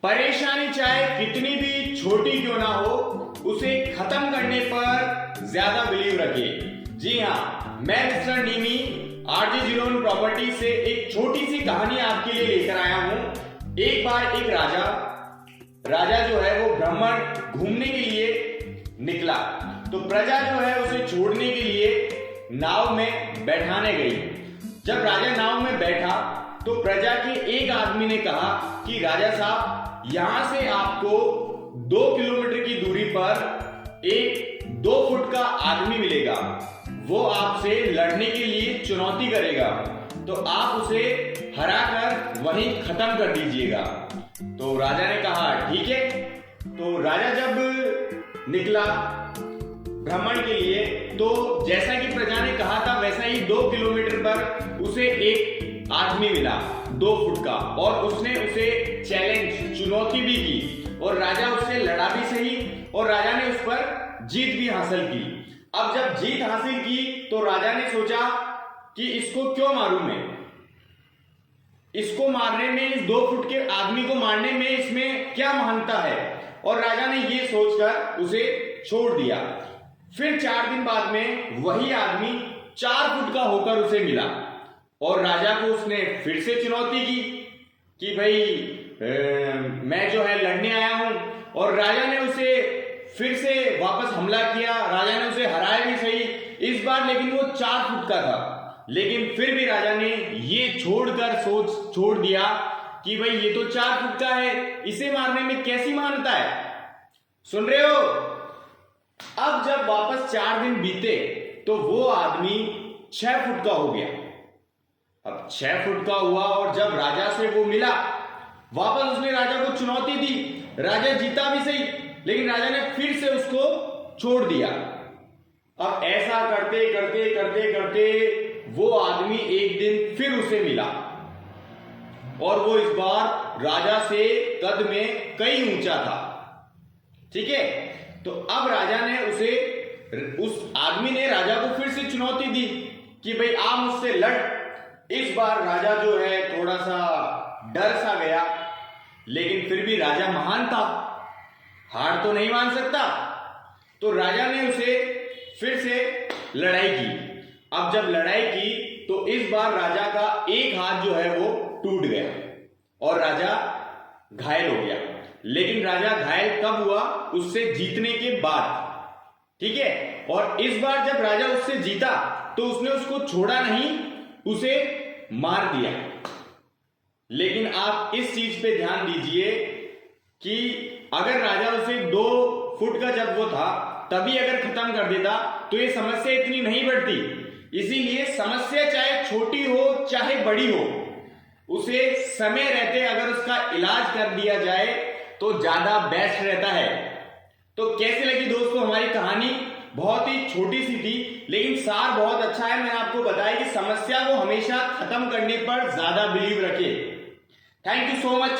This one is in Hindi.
परेशानी चाहे कितनी भी छोटी क्यों ना हो, उसे खत्म करने पर ज्यादा बिलीव रखिए। जी हाँ, मैं मिस्टर नीमी आरजे जीरोन प्रॉपर्टी से एक छोटी सी कहानी आपके लिए लेकर आया हूं। एक बार एक राजा जो है वो भ्रमण घूमने के लिए निकला, तो प्रजा जो है उसे छोड़ने के लिए नाव में बैठाने गई। जब राजा नाव में बैठा तो प्रजा के एक आदमी ने कहा कि राजा साहब, यहां से आपको 2 किलोमीटर की दूरी पर एक 2 फुट का आदमी मिलेगा। वो आपसे लड़ने के लिए चुनौती करेगा, तो आप उसे हराकर वहीं खत्म कर दीजिएगा। तो राजा ने कहा ठीक है। तो राजा जब निकला भ्रमण के लिए, तो जैसा कि प्रजा ने कहा था वैसा ही 2 किलोमीटर पर उसे एक आदमी मिला 2 फुट का, और उसने उसे चैलेंज चुनौती भी की, और राजा उससे लड़ा भी सही, और राजा ने उस पर जीत भी हासिल की। अब जब जीत हासिल की तो राजा ने सोचा कि इसको क्यों मारूं मैं, इसको मारने में, इस 2 फुट के आदमी को मारने में इसमें क्या महानता है, और राजा ने ये सोचकर उसे छोड़ दिया। फिर 4 दिन बाद में वही आदमी 4 फुट का होकर उसे मिला, और राजा को उसने फिर से चुनौती की कि भाई मैं जो है लड़ने आया हूं, और राजा ने उसे फिर से वापस हमला किया। राजा ने उसे हराया भी सही इस बार, लेकिन वो 4 फुट का था। लेकिन फिर भी राजा ने ये छोड़ दिया कि भाई ये तो 4 फुट का है, इसे मारने में कैसी महानता है। सुन रहे हो? अब जब वापस 4 दिन बीते तो वो आदमी 6 फुट का हो गया। अब 6 फुट का हुआ, और जब राजा से वो मिला, वापस उसने राजा को चुनौती दी। राजा जीता भी सही, लेकिन राजा ने फिर से उसको छोड़ दिया। अब ऐसा करते करते करते करते वो आदमी एक दिन फिर उसे मिला, और वो इस बार राजा से कद में कई ऊंचा था। ठीक है, तो अब राजा ने उस आदमी ने राजा को फिर से चुनौती दी कि भाई आप मुझसे लड़। इस बार राजा जो है थोड़ा सा डर सा गया, लेकिन फिर भी राजा महान था, हार तो नहीं मान सकता। तो राजा ने उसे फिर से लड़ाई की। अब जब लड़ाई की तो इस बार राजा का एक हाथ जो है वो टूट गया, और राजा घायल हो गया। लेकिन राजा घायल कब हुआ? उससे जीतने के बाद। ठीक है, और इस बार जब राजा उससे जीता तो उसने उसको छोड़ा नहीं, उसे मार दिया। लेकिन आप इस चीज पे ध्यान दीजिए कि अगर राजा उसे 2 फुट का जब वो था तभी अगर खत्म कर देता तो ये समस्या इतनी नहीं बढ़ती। इसीलिए समस्या चाहे छोटी हो चाहे बड़ी हो, उसे समय रहते अगर उसका इलाज कर दिया जाए तो ज्यादा बेस्ट रहता है। तो कैसे लगी दोस्तों हमारी कहानी? बहुत ही छोटी सी थी, लेकिन सार बहुत अच्छा है। मैंने आपको बताया कि समस्या को हमेशा खत्म करने पर ज्यादा बिलीव रखें। Thank you so much.